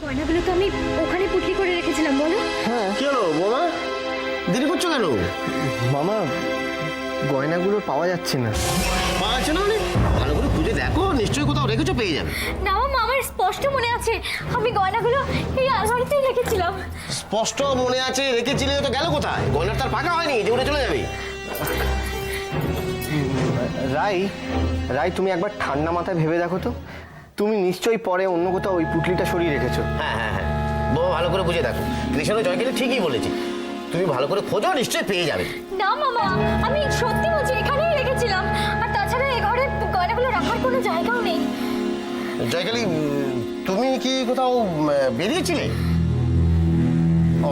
গয়নাগুলো তো আমি ওখানে পুটলি করে রেখেছিলাম, বলো। হ্যাঁ, কি হলো বৌমা, দেরি করছো কেন? মামা গয়নাগুলো পাওয়া যাচ্ছে না। পাওয়া যাচ্ছে না মানে? ভালো করে খুঁজে দেখো, নিশ্চয়ই কোথাও রেখেছো, পেয়ে যাবে। না মামা, আমার স্পষ্ট মনে আছে আমি গয়নাগুলো এই আলমারিতেই রেখেছিলাম। স্পষ্ট মনে আছে রেখেছিলে, তো গেল কোথায়? গয়নার তার ফাঁকা হয়নি যে উড়ে চলে যাবে। রাই রাই তুমি একবার ঠান্ডা মাথায় ভেবে দেখো তো, তুমি নিশ্চয়ই পরে অন্য কোথাও ওই পুটলিটা সরিয়ে রেখেছো। হ্যাঁ হ্যাঁ হ্যাঁ, বৌমা ভালো করে বুঝে দেখো, কৃষ্ণ জয়কে ঠিকই বলেছি, তুমি ভালো করে খোঁজো, নিশ্চয়ই পেয়ে যাবে। না মামা, আমি সত্যি বলছি এখানেই রেখেছিলাম। আর তাছাড়া এই ঘরে গয়নাগুলো রাখার কোনো জায়গাও নেই। জয়কালী, তুমি কি কোথাও বেরিয়েছিলে? ও,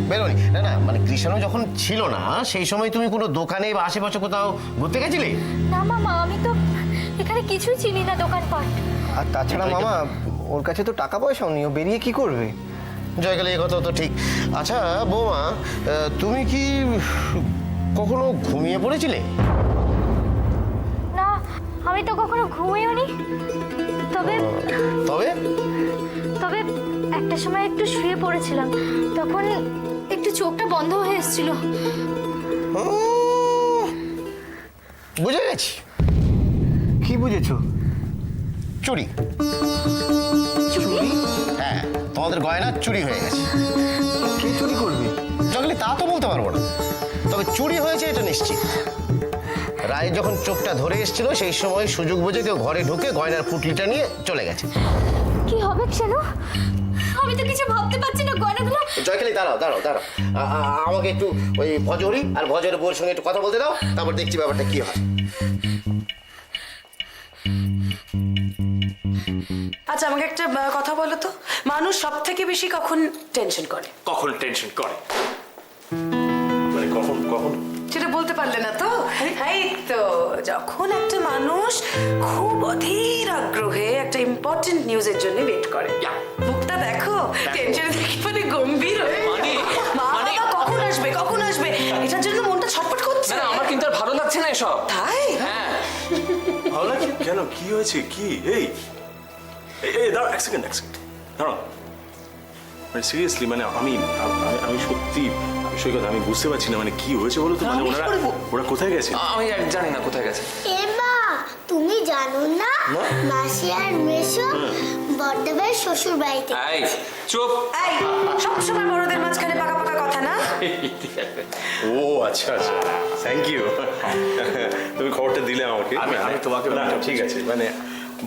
বেরোনি? না না, মানে কৃষ্ণ যখন ছিল না সেই সময় তুমি কোনো দোকানে বা আশেপাশে কোথাও ঘুরতে গেছিলে? না মামা, আমি তো এখানে কিছুই চিনি না দোকানপাট। আর তাছাড়া মামা ওর কাছে তো টাকা পয়সাও নেই, ও বেরিয়ে কি করবে? জয়কালী, এই কথা তো ঠিক। আচ্ছা বৌমা, তুমি কি কখনো ঘুমিয়ে পড়েছিলে? না, আমি তো কখনো ঘুমিয়েও নি। তবে তবে তবে একটা সময় একটু শুয়ে পড়েছিলাম, তখন একটু চোখটা বন্ধ হয়ে এসেছিল। বুঝে গেছি। কি বুঝেছো? চুরি। চুরি? হ্যাঁ, তোমাদের গয়না চুরি হয়ে গেছে। কে চুরি করবে? জয়কালী, তা তো বলতে পারবো না, তবে চুরি হয়েছে এটা নিশ্চিত। রায় যখন চোখটা ধরে এসেছিল সেই সময় সুযোগ বুঝে কেউ ঘরে ঢুকে গয়নার পুটলিটা নিয়ে চলে গেছে। কি হবে কেন? আমি তো কিছু ভাবতে পারছি না। গয়নাগুলো জয়কালী, দাঁড়াও দাঁড়াও দাঁড়াও, আমাকে একটু ওই ভজরি আর ভজরের বউয়ের সঙ্গে একটু কথা বলতে দাও, তারপর দেখছি ব্যাপারটা কি হয়। আচ্ছা, আমাকে একটা কথা বলো তো, মানুষ সব থেকে বেশি কখন টেনশন করে? কখন টেনশন করে মানে কখন কখন সেটা বলতে পারলে না তো? এই তো, যখন একটা মানুষ খুব অধীর আগ্রহে একটা ইম্পর্টেন্ট নিউজের জন্য ওয়েট করে। মুখটা দেখো, টেনশন দেখে মানে গম্ভীর হয়ে মা বাবা কখন আসবে কখন আসবে, এটার জন্য মনটা ছটফট করছে। না, আমার কিন্তু আর ভালো লাগছে না এসব। তাই? হ্যাঁ, ভালো লাগছে কেন? কি হয়েছে? কি এই এই দাঁড়াও, এক সেকেন্ড দাঁড়াও। মানে সিরিয়াসলি, মানে আমি সত্যি সৈকত, আমি বুঝতে পারছি না মানে কি হয়েছে বলো তো। মানে ওরা কোথায় গেছে? আমি জানি না কোথায় গেছে। এমা, তুমি জানো না মাসি আর মেশো বড়দেবের শ্বশুর বাড়িতে। এই চুপ। এই, সবসময় বড়দের মাঝখানে পাকা পাকা কথা না। ও আচ্ছা আচ্ছা, থ্যাংক ইউ। তুমি খবরটা দিলে আমাকে। আমি তোমাকে না ঠিক আছে, মানে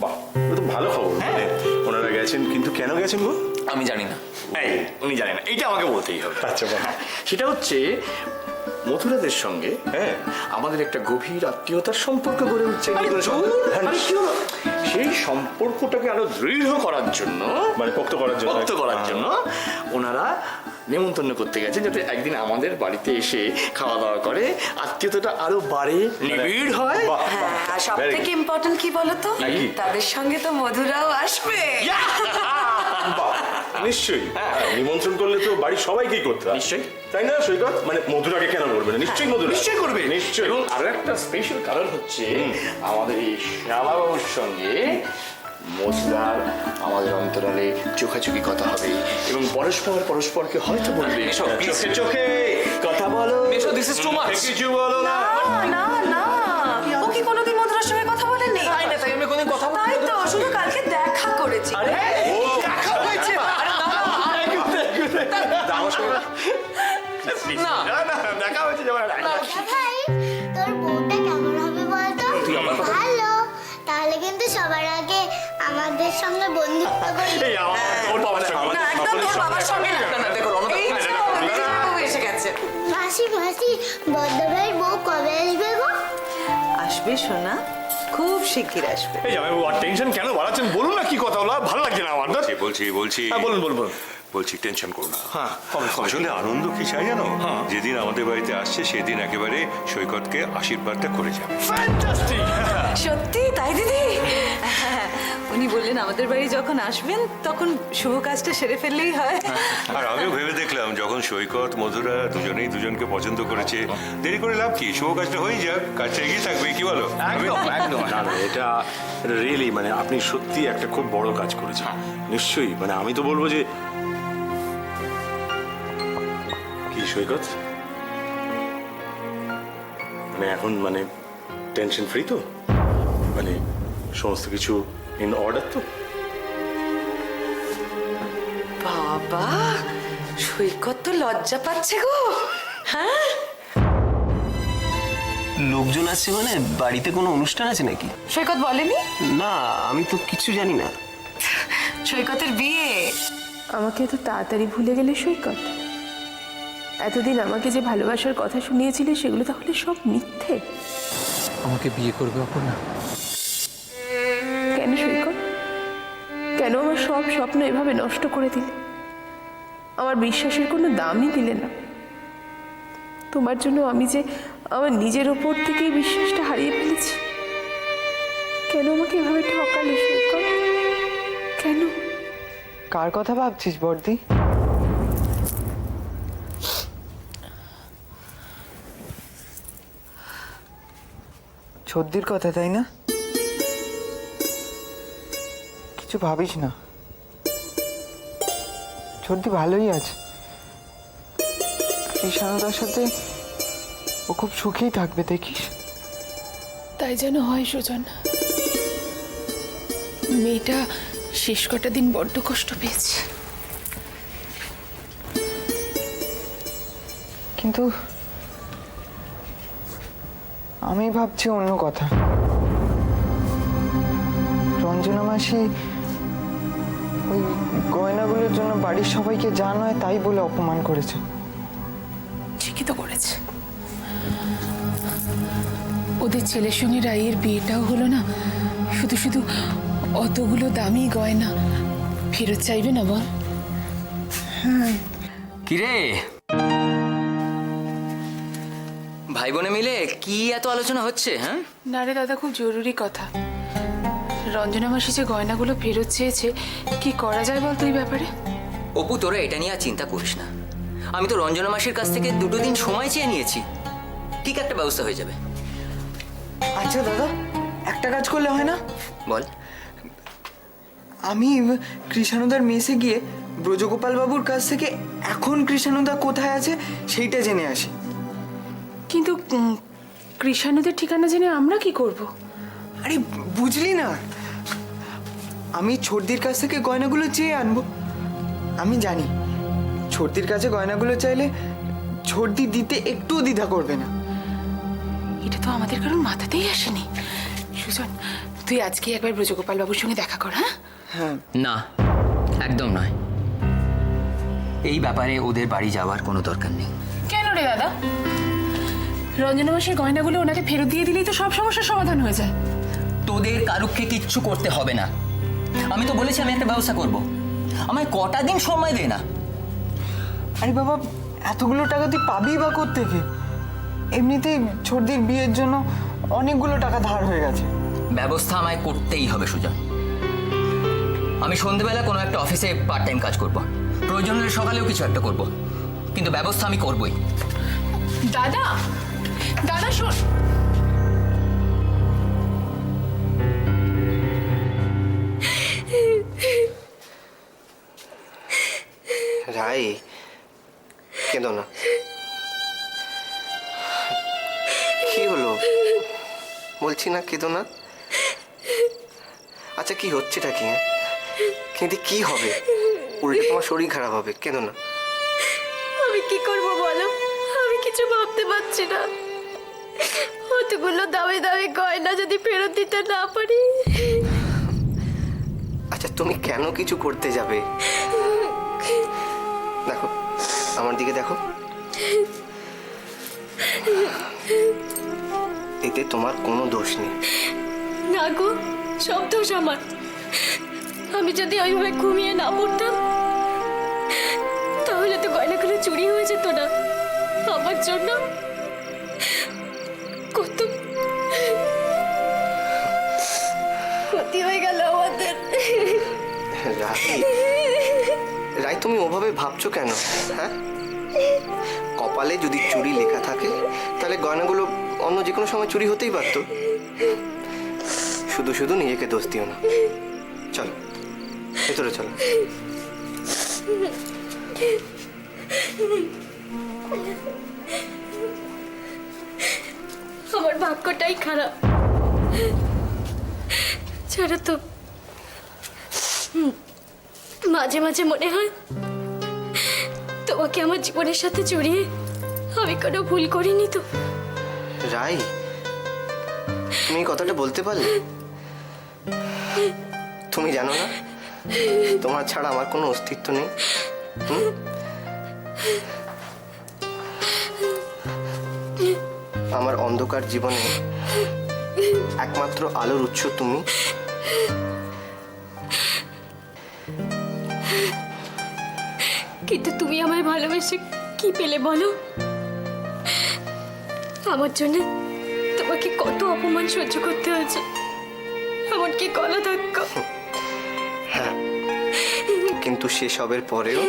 বাহ, ও তো ভালো খবর। মানে ওনারা গেছেন, কিন্তু কেন গেছেন গো? আমি জানি না। এই উনি জানেন না, এইটা আমাকে বলতেই হবে। আচ্ছা বাহ। সেটা হচ্ছে মথুরাদের সঙ্গে আমাদের একটা গভীর আত্মীয়তার সম্পর্ক গড়ে উঠছে। আরে কি হলো? সেই সম্পর্কটাকে আরো দৃঢ় করার জন্য, মানে পোক্ত করার জন্য ওনারা নেমন্তন্ন করতে গেছে, যাতে একদিন আমাদের বাড়িতে এসে খাওয়া দাওয়া করে, আত্মীয়তাটা আরো বাড়ে, নিবিড় হয়। হ্যাঁ, আর সব থেকে ইম্পর্টেন্ট কি বলতো, তাদের সঙ্গে তো মধুরাও আসবে। বাহ, নিশ্চয়ই। নিমন্ত্রণ করলে তো বাড়ির সবাইকেই করতে হয়। নিশ্চয়ই। তাই না সৈকত? মানে মধুরাকে কেন করবে না? নিশ্চয়ই মধুরা নিশ্চয়ই করবে, নিশ্চয়ই। এবং আরো একটা স্পেশাল কারণ হচ্ছে আমাদের এই শ্যামাবাবুর সঙ্গে মধুরার আমাদের অন্তরালে চোখাচোখি কথা হবে, এবং পরস্পরকে হয়তো বলবে চোখে চোখে কথা বলো। This is too much. কিছু বলো না। না না, ও কি কোনোদিন মধুরার সঙ্গে কথা বলেনি? তাই না, তাই আমি কোনোদিন কথা তাই তো, শুধু কালকে দেখা করেছি। দেখা হয়েছে। আরে না না দেখা হয়েছে ভাই, তোর বউটা কেমন হবে বলতো? ভালো। তাহলে কিন্তু সবার আগে আমাদের সঙ্গে বন্ধুত্ব করবি। না, একদম তোর বাবার সঙ্গে না। দেখো রণদা, এই যে বাবু এসে গেছে। মাসি মাসি, বড়দেবের বউ কবে আসবে গো? আসবে সোনা, খুব শিগগির আসবে। এই জামাইবাবু, আর টেনশন কেন বাড়াচ্ছেন? বলুন না কি কথা হলো, ভালো লাগছে না আমার। বলছি হ্যাঁ, বলুন। বলছি টেনশন করো না। হ্যাঁ, আসলে আনন্দ কি চাই জানো? যেদিন আমাদের বাড়িতে আসছে সেদিন একেবারে সৈকতকে আশীর্বাদটা করে যাবে। ফ্যান্টাস্টিক। সত্যি তাই দিদি? উনি বললেন আমাদের বাড়ি যখন আসবেন তখন শুভ কাজটা সেরে ফেললেই হয়। আর আমিও ভেবে দেখলাম যখন সৈকত মধুরা দুজনেই দুজনকে পছন্দ করেছে, দেরি করে লাভ কি, শুভ কাজটা হয়ে যাক, কাজটা এগিয়ে থাকবে, কি বলো? একদম একদম না না, এটা রিয়েলি মানে আপনি সত্যি একটা খুব বড় কাজ করেছেন নিশ্চয়ই। মানে আমি তো বলবো যে কি সৈকত, মানে এখন মানে টেনশন ফ্রি তো, মানে সমস্ত কিছু ইন অর্ডার তো? বাবা, সৈকত তো লজ্জা পাচ্ছে গো। হ্যাঁ, লোকজন আসছে মানে বাড়িতে কোনো অনুষ্ঠান আছে নাকি? সৈকত বলেনি? না, আমি তো কিছু জানি না। সৈকতের বিয়ে। আমাকে এত তাড়াতাড়ি ভুলে গেলে সৈকত? এতদিন আমাকে যে ভালোবাসার কথা শুনিয়েছিলে সেগুলো তাহলে সব মিথ্যে? আমাকে বিয়ে করবে অপর্ণা? কেন সৈকত? কেন আমার সব স্বপ্ন এভাবে নষ্ট করে দিলে? আমার বিশ্বাসের কোনো দামই দিলে না। তোমার জন্য আমি যে আমার নিজের ওপর থেকেই বিশ্বাসটা হারিয়ে ফেলেছি। কেন আমাকে এভাবে ঠকালে সৈকত? কেন? কার কথা ভাবছিস বর্দি? ছদ্দির কথা, তাই না? কিছু ভাবিস না, ছদ্দি ভালোই আছে। কৃষাণদার সাথে ও খুব সুখেই থাকবে, দেখিস। তাই যেন হয় সুজন। মেয়েটা শেষ কটা দিন বড্ড কষ্ট পেয়েছে। কিন্তু আমি ভাবছি অন্য কথা। রঞ্জনা মাসি ওই গয়নাগুলোর জন্য বাড়ির সবাইকে যা নয় তাই বলে অপমান করেছে। ঠিকই তো করেছে। ওদের ছেলের সঙ্গে রাইয়ের বিয়েটাও হলো না, শুধু শুধু অতগুলো দামি গয়না ফেরত চাইবে না বল? কিরে ভাই বোনে মিলে কি এত আলোচনা হচ্ছে? হ্যাঁ না রে দাদা, খুব জরুরি কথা। রঞ্জনা মাসি যে গয়নাগুলো ফেরত চেয়েছে, কি করা যায় বল তুই ব্যাপারে? অপু, তোরা এটা নিয়ে আর চিন্তা করিস না। আমি তো রঞ্জনা মাসির কাছ থেকে 2 দিন সময় চেয়ে নিয়েছি, ঠিক একটা ব্যবস্থা হয়ে যাবে। আচ্ছা দাদা, একটা কাজ করলে হয় না? বল। আমি কৃষাণুদার মেসে গিয়ে ব্রজগোপাল বাবুর কাছ থেকে এখন কৃষাণুদা কোথায় আছে সেইটা জেনে আসি। কিন্তু কৃষাণুদের ঠিকানা জেনে আমরা কি করব? আরে বুঝলি না, আমি ছোটদির কাছ থেকে গয়নাগুলো চেয়ে আনবো। আমি জানি ছোটদির কাছে গয়নাগুলো চাইলে ছোটদি দিতে একটুও দ্বিধা করবে না। এটা তো আমাদের কারোর মাথাতেই আসেনি। সুজন, তুই আজকে একবার ব্রজগোপাল বাবুর সঙ্গে দেখা কর। হ্যাঁ হ্যাঁ, না, একদম নয়। এই ব্যাপারে ওদের বাড়ি যাওয়ার কোনো দরকার নেই। কেন রে দাদা? রঞ্জনা মাসির গয়নাগুলো ওনাকে ফেরত দিয়ে দিলেই তো সব সমস্যার সমাধান হয়ে যায়। তোদের কারুককে কিচ্ছু করতে হবে না। আমি তো বলেছি আমি একটা ব্যবস্থা করব। আমায় কটা দিন সময় দে না। আরে বাবা, এতগুলো টাকা তুই পাবি বা কোত্থেকে? এমনিতেই ছোটদির বিয়ের জন্য অনেকগুলো টাকা ধার হয়ে গেছে। ব্যবস্থা আমায় করতেই হবে সুজন। আমি সন্ধ্যেবেলা কোনো একটা অফিসে পার্ট টাইম কাজ করব, প্রয়োজন হলে সকালেও কিছু একটা করব, কিন্তু ব্যবস্থা আমি করবই। দাদা, দাদা শোন। রাই, কেঁদো না। কি হলো বলছি না, কেঁদো না। আচ্ছা কি হচ্ছেটা কি? কিন্তু কি হবে? উল্টে তোমার শরীর খারাপ হবে, কেঁদো না। আমি কি করব বলো? আমি কিছু ভাবতে পারছি না। অতগুলো দামি দামি গয়না যদি ফেরত দিতে না পারি। আচ্ছা তুমি কেন কিছু করতে যাবে? দেখো আমার দিকে দেখো, এতে তোমার কোনো দোষ নেই। না গো, সব দোষ আমার। আমি যদি ওইভাবে ঘুমিয়ে না পড়তাম তাহলে তো গয়নাগুলো চুরি হয়ে যেত না। আমার জন্য কত ক্ষতি হয়ে গেল আমাদের। রাই, রাই তুমি ওভাবে ভাবছো কেন? হ্যাঁ, কপালে যদি চুরি লেখা থাকে তাহলে গয়নাগুলো অন্য যে কোনো সময় চুরি হতেই পারতো। শুধু শুধু নিজেকে দোষ দিও না। চলো ভেতরে চলো। আমার ভাগ্যটাই খারাপ। ছাড়ো তো, মাঝে মাঝে মনে হয় তোমাকে আমার জীবনের সাথে জড়িয়ে আমি কোনো ভুল করিনি তো। রাই, তুমি এই কথাটা বলতে পারলে? তুমি জানো না তোমার ছাড়া আমার কোনো অস্তিত্ব নেই। আমার অন্ধকার জীবনে একমাত্র আলোর উৎস তুমি। কিন্তু তুমি আমায় ভালোবেসে কি পেলে বলো? আমার জন্য তোমাকে কত অপমান সহ্য করতে হয়েছে, এমনকি গলা ধাক্কা। হ্যাঁ, কিন্তু সেসবের পরেও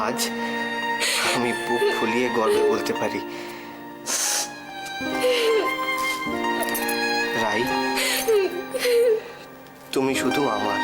আজ আমি বুক ফুলিয়ে গর্বে বলতে পারি, রাই তুমি শুধু আমার।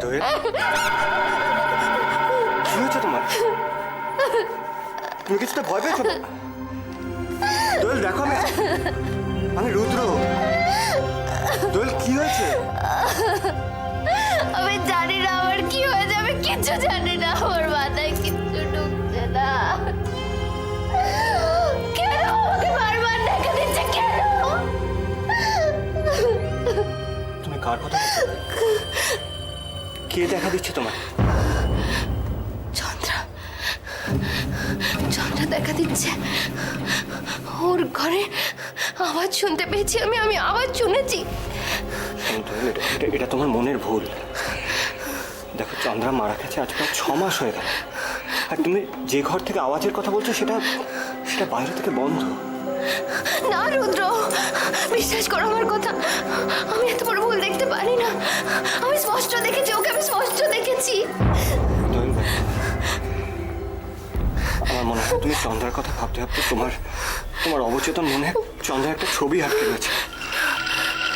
দোয়েল, কি হয়েছে তোমার? তুমি কিছুটা ভয় পেয়েছো? দোয়েল দেখো, আমি রুদ্র। দোয়েল কি হয়েছে? আমি জানি না আমার কি হয়েছে, আমি কিচ্ছু জানি না, আমার মাথায় কিচ্ছু ঢুকছে না। কেন আমাকে বারবার দেখা দিচ্ছে কেন? তুমি কার কথা বলছো? কে দেখা দিচ্ছে তোমার? চন্দ্রা, চন্দ্রা দেখা দিচ্ছে। ওর ঘরে আওয়াজ শুনতে পেয়েছি আমি আওয়াজ শুনেছি। এটা তোমার মনের ভুল। দেখো, চন্দ্রা মারা গেছে আজ প্রায় 6 মাস হয়ে গেল, আর তুমি যে ঘর থেকে আওয়াজের কথা বলছো সেটা বাইরে থেকে বন্ধ। না রুদ্র, বিশ্বাস করো আমার কথা, আমি এত বড় ভুল দেখতে পারি না। আমি স্পষ্ট দেখেছি ওকে, আমি স্পষ্ট দেখেছি। আমার মনে হয় তুমি চন্দ্রার কথা ভাবতে ভাবতে তোমার অবচেতন মনে চন্দ্রার একটা ছবি আটকে রয়েছে,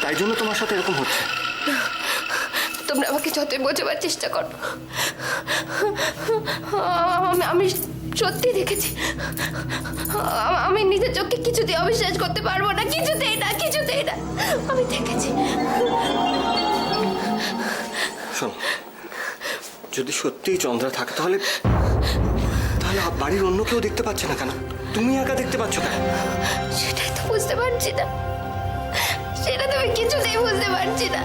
তাই জন্য তোমার সাথে এরকম হচ্ছে। তোমরা আমাকে যতই বোঝাবার চেষ্টা করো, আমি সত্যি দেখেছি। আমি নিজের চোখে কিছুতেই অবিশ্বাস করতে পারবো না, কিছুতেই না, কিছুতেই না। আমি দেখেছি। শোনো, যদি সত্যিই চন্দ্রা থাকে তাহলে বাড়ির অন্য কেউ দেখতে পাচ্ছে না কেন? তুমি একা দেখতে পাচ্ছ কেন? সেটাই তো বুঝতে পারছি না, সেটা তো আমি কিছুতেই বুঝতে পারছি না।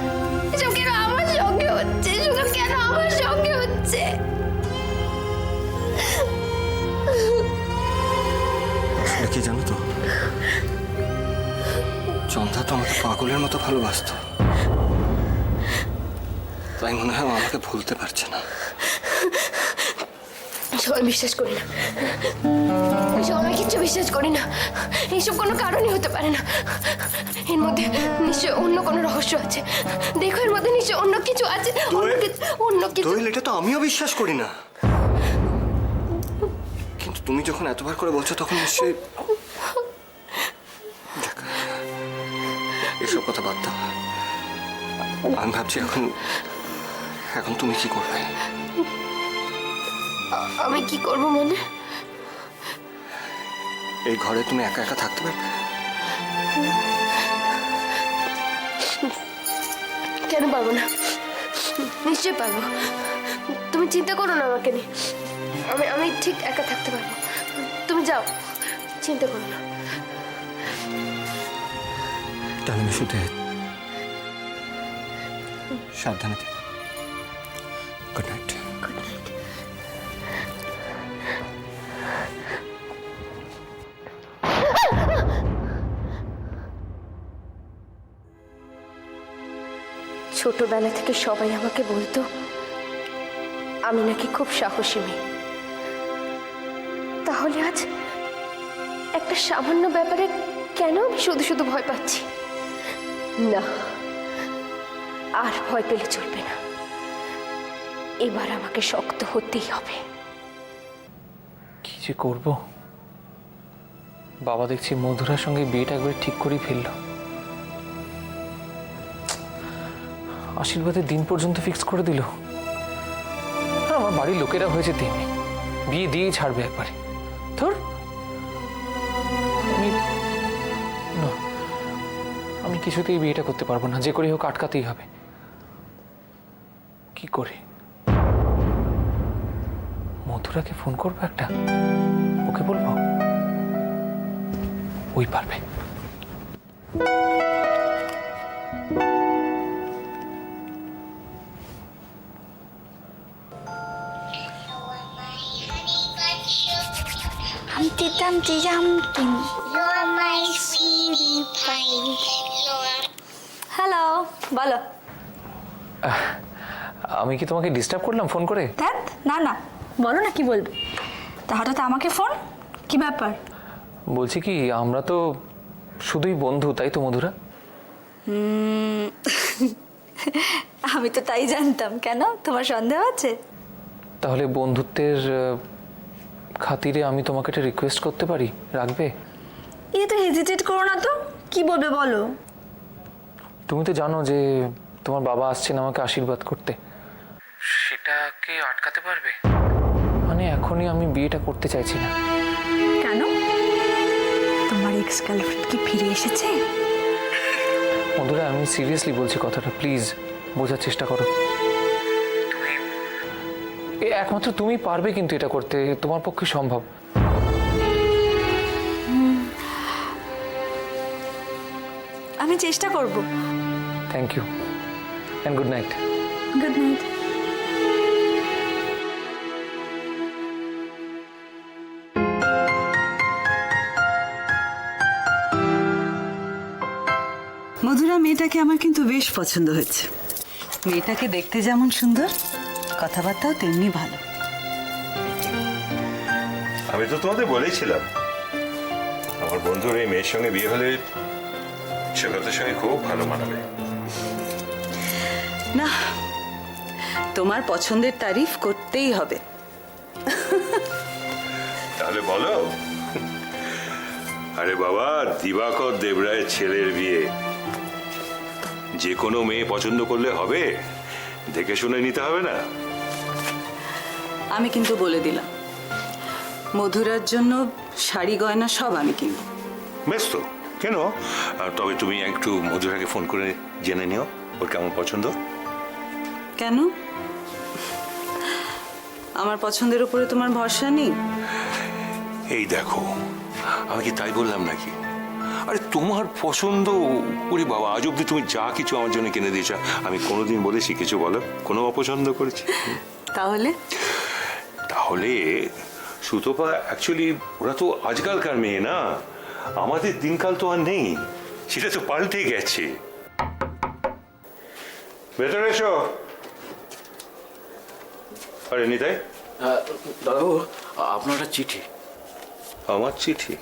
এসব কেন আমার সঙ্গে হচ্ছে, শুধু কেন আমার সঙ্গে হচ্ছে? আসলে কি জানো তো, চন্দ্রা তো আমাকে পাগলের মতো ভালোবাসতো, তাই মনে হয় আমাকে ভুলতে পারছে না। এসব আমি বিশ্বাস করি না, এসব আমি কিচ্ছু বিশ্বাস করি না। এইসব কোনো কারণই হতে পারে না। এর মধ্যে নিশ্চয় অন্য কোনো রহস্য আছে। দেখো, এর মধ্যে নিশ্চয় অন্য কিছু আছে, অন্য কিছু। দোয়েল, এটা তো আমিও বিশ্বাস করি না, কিন্তু তুমি যখন এতবার করে বলছো তখন নিশ্চয়ই। দেখ, এসব কথা বাদ দাও। আমি ভাবছি এখন তুমি কি করবে? আমি কি করব মানে? এই ঘরে তুমি একা একা থাকতে পারবে? কেন পারবো না? নিশ্চয়ই পারবো। তুমি চিন্তা করো না আমাকে নিয়ে। আমি ঠিক একা থাকতে পারবো। তুমি যাও, চিন্তা করো না। তাহলে আমি শুতে সাবধানে থেকো। Good night. ছোটবেলা থেকে সবাই আমাকে বলতো আমি নাকি খুব সাহসী মেয়ে। তাহলে আজ একটা সামান্য ব্যাপারে কেন আমি শুধু শুধু ভয় পাচ্ছি? না, আর ভয় পেলে চলবে না। এবার আমাকে শক্ত হতেই হবে। কি যে করব? বাবা দেখছি মধুরার সঙ্গে বিয়েটা একবার ঠিক করেই ফেললো। আশীর্বাদের দিন পর্যন্ত ফিক্স করে দিল। আর আমার বাড়ির লোকেরা হয়েছে তেমনি, বিয়ে দিয়েই ছাড়বে একবারে। ধর, আমি কিছুতেই বিয়েটা করতে পারবো না। যে করে হোক আটকাতেই হবে। কি করে? মধুরাকে ফোন করবো একটা, ওকে বলবো, ওই পারবে। Humpty Dumpty Dumpty, you're my sweetie pie. Hello, বলো। আমি কি তোমাকে ডিস্টার্ব করলাম ফোন করে? ধ্যাৎ, না না, বলো না কি বলবে। তা হঠাৎ আমাকে ফোন, কি ব্যাপার? বলছি কি, আমরা তো শুধুই বন্ধু, তাই তো মধুরা? আমি তো তাই জানতাম। কেন, তোমার সন্দেহ আছে? তাহলে বন্ধুত্বের খাতিরে আমি তোমাকে একটা রিকোয়েস্ট করতে পারি, রাখবে? এ তো হেজিটেট করো না তো, কি বলবে বলো। তুমি তো জানো যে তোমার বাবা আসছেন আমাকে আশীর্বাদ করতে। সেটাকে আটকাতে পারবে? মানে এখনই আমি বিয়েটা করতে চাইছি না। কেন, তোমার এক্স গার্লফ্রেন্ড কি ফিরে এসেছে? বন্ধুরা, আমি সিরিয়াসলি বলছি কথাটা, প্লিজ বোঝার চেষ্টা করো। একমাত্র তুমি পারবে কিন্তু এটা করতে, তোমার পক্ষে সম্ভব। আমি চেষ্টা করব। Thank you and good night. Good night. Madhura মেয়েটাকে আমার কিন্তু বেশ পছন্দ হয়েছে। মেয়েটাকে দেখতে যেমন সুন্দর, কথাবার্তাও তেমনি ভালো। আমি তো তোমাদের বলেছিলাম আমার বন্ধুর এই মেয়ের সঙ্গে বিয়ে হলে সৈকতের সঙ্গে খুব ভালো মানাবে। না, তোমার পছন্দের তারিফ করতেই হবে। তাহলে বলো। আরে বাবা, দিবাকর দেবরায়ের ছেলের বিয়ে, যে কোনো মেয়ে পছন্দ করলে হবে, দেখে শুনে নিতে হবে না? আমি কিন্তু বলে দিলাম, মধুরার জন্য শাড়ি গয়না সব আমি কিনব। বেশ তো, কেন? তবে তুমি একটু মধুরাকে ফোন করে জেনে নিও ওর কেমন পছন্দ। কেন, আমার পছন্দের উপরে তোমার ভরসা নেই? এই দেখো, আমি কি তাই বললাম নাকি? আরে তোমার পছন্দ, ওরে বাবা, আজ অব্দি তুমি যা কিছু আমার জন্য কিনে দিয়েছ, আমি কোনোদিন বলেছি কিছু বলো? কোনো অপছন্দ করেছি? তাহলে তাহলে সুতপা অ্যাকচুয়ালি ওরা তো আজকালকার মেয়ে না, আমাদের দিনকাল তো আর নেই, সেটা তো পাল্টে গেছে। ভেতরে এসো। আরে নিতাই, দাদাবাবু আপনার একটা চিঠি। আমার চিঠি?